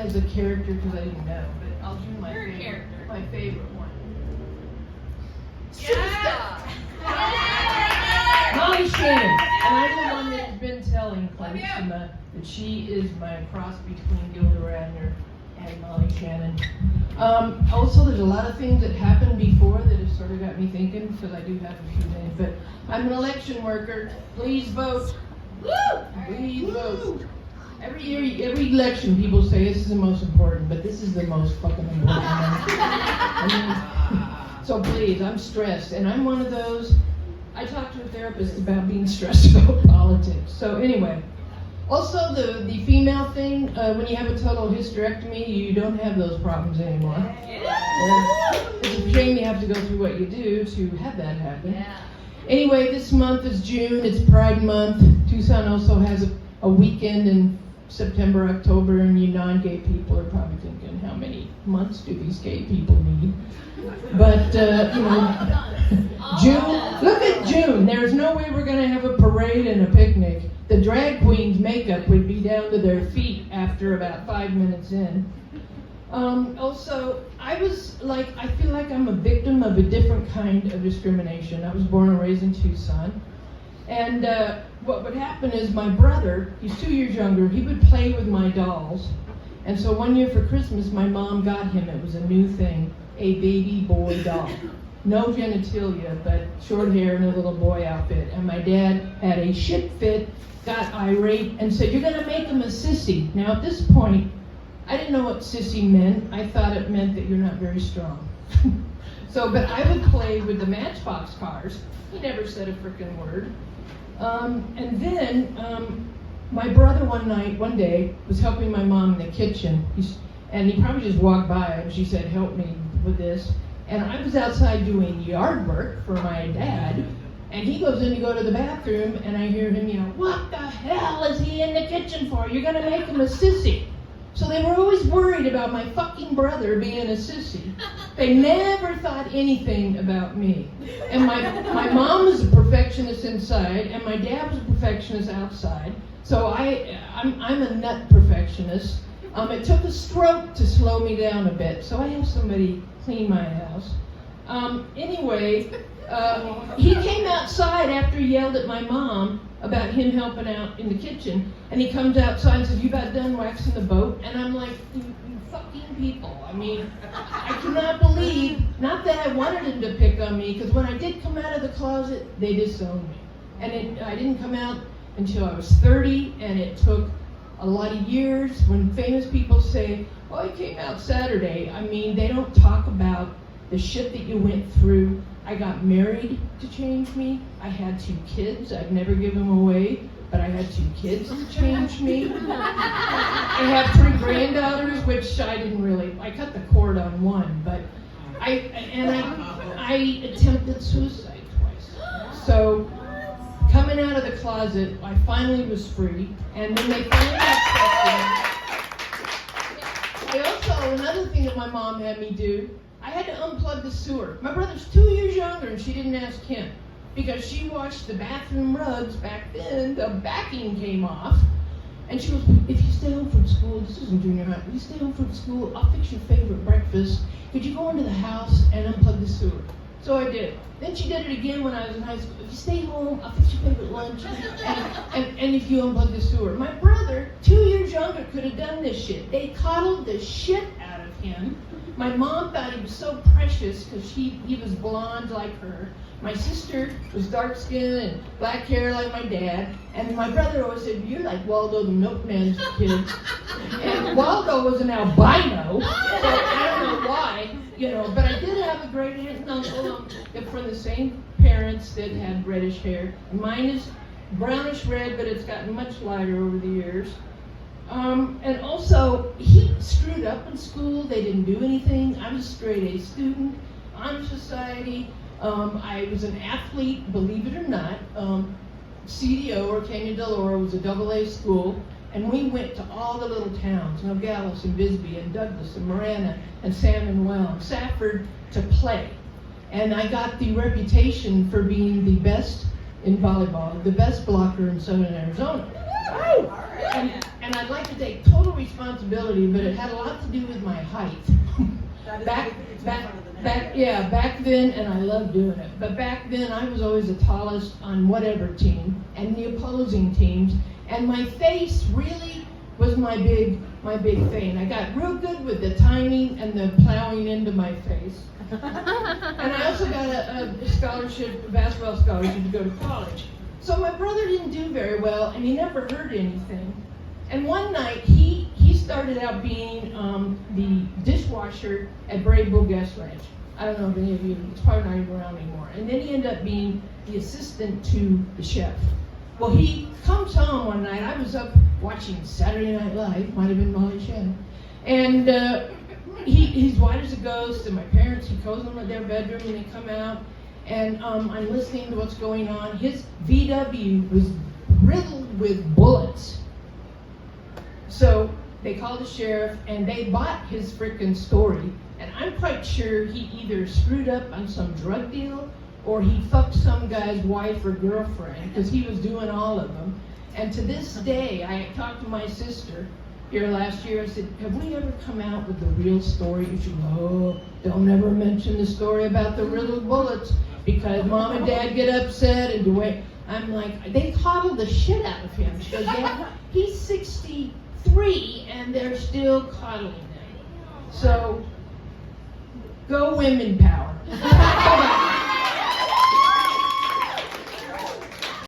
as a character because I didn't know, but I'll do my Your favorite, character. my favorite one. Superstar! Molly Shannon, and I'm the one that's been telling Clarissima that she is my cross between Gilda Radner and Molly Shannon. Also, there's a lot of things that happened before that have sort of got me thinking, because I do have a few names, but I'm an election worker. Please vote. Please vote. Every year, every election, people say this is the most important, but this is the most fucking important one. I mean, so please, I'm stressed, and I'm one of those. I talked to a therapist about being stressed about politics. So anyway, also the female thing, when you have a total hysterectomy, you don't have those problems anymore. It's a shame you have to go through what you do to have that happen. Yeah. Anyway, this month is June, it's Pride Month. Tucson also has a weekend in September, October, and you non-gay people are probably thinking, how many months do these gay people need? But, you know, June, look at June. There's no way we're going to have a parade and a picnic. The drag queen's makeup would be down to their feet after about 5 minutes in. Also, I feel like I'm a victim of a different kind of discrimination. I was born and raised in Tucson. And what would happen is my brother, he's 2 years younger, he would play with my dolls. And so one year for Christmas, my mom got him, it was a new thing, a baby boy doll. No genitalia, but short hair and a little boy outfit. And my dad had a shit fit, got irate, and said, "You're gonna make him a sissy." Now at this point, I didn't know what sissy meant. I thought it meant that you're not very strong. But I would play with the Matchbox cars. He never said a frickin' word. And then my brother one day was helping my mom in the kitchen, and he probably just walked by and she said, "Help me with this." And I was outside doing yard work for my dad, and he goes in to go to the bathroom, and I hear him yell, "What the hell is he in the kitchen for? You're gonna make him a sissy." So they were always worried about my fucking brother being a sissy. They never thought anything about me. And my mom was a perfectionist inside, and my dad was a perfectionist outside. So I'm a nut perfectionist. It took a stroke to slow me down a bit, so I have somebody clean my house. Anyway, he came outside after he yelled at my mom about him helping out in the kitchen, and he comes outside and says, "You about done waxing the boat?" And I'm like, you fucking people. I mean, I cannot believe, not that I wanted him to pick on me, because when I did come out of the closet, they disowned me. And I didn't come out until I was 30, and it took a lot of years. When famous people say, "Oh, I came out Saturday," I mean, they don't talk about the shit that you went through. I got married to change me. I had 2 kids. I'd never give them away, but I had 2 kids to change me. I have 3 granddaughters, which I cut the cord on one, but I attempted suicide twice. So coming out of the closet, I finally was free, and when they finally accepted me, another thing that my mom had me do, I had to unplug the sewer. My brother's 2 years younger, and she didn't ask him. Because she washed the bathroom rugs back then, the backing came off. And she goes, "If you stay home from school," this isn't junior high, "if you stay home from school, I'll fix your favorite breakfast. Could you go into the house and unplug the sewer?" So I did. Then she did it again when I was in high school. "If you stay home, I'll fix your favorite lunch. And if you unplug the sewer." My brother, 2 years younger, could have done this shit. They coddled the shit out of him. My mom thought he was so precious because he was blonde like her. My sister was dark skinned and black hair like my dad. And my brother always said, "You're like Waldo the Milkman's kid." And Waldo was an albino, so I don't know why, but I did have a great aunt and uncle from the same parents that had reddish hair. Mine is brownish red, but it's gotten much lighter over the years. And also, he screwed up in school. They didn't do anything. I was a straight A student, honor society. I was an athlete, believe it or not. CDO, or Canyon Del Oro, was a AA school. And we went to all the little towns, Nogales and Bisbee and Douglas and Marana and San Manuel and Safford to play. And I got the reputation for being the best in volleyball, the best blocker in Southern Arizona. And and I'd like to take total responsibility, but it had a lot to do with my height. Back then, and I love doing it, but back then I was always the tallest on whatever team, and the opposing teams, and my face really was my big thing. I got real good with the timing and the plowing into my face. And I also got a scholarship, a basketball scholarship to go to college. So my brother didn't do very well, and he never heard anything. And one night, he started out being the dishwasher at Brave Bull Gas Ranch. I don't know if any of you, it's probably not even around anymore. And then he ended up being the assistant to the chef. Well, he comes home one night. I was up watching Saturday Night Live, might have been Molly Shannon. And he's white as a ghost, and my parents, he goes in their bedroom, and they come out. And I'm listening to what's going on. His VW was riddled with bullets. So they called the sheriff, and they bought his frickin' story. And I'm quite sure he either screwed up on some drug deal, or he fucked some guy's wife or girlfriend, because he was doing all of them. And to this day, I talked to my sister here last year. I said, have we ever come out with the real story? And she goes, oh, don't ever mention the story about the riddled bullets, because Mom and Dad get upset, and Dwayne, I'm like, they coddle the shit out of him. She goes, yeah, he's 63, and they're still coddling him. So, go women power.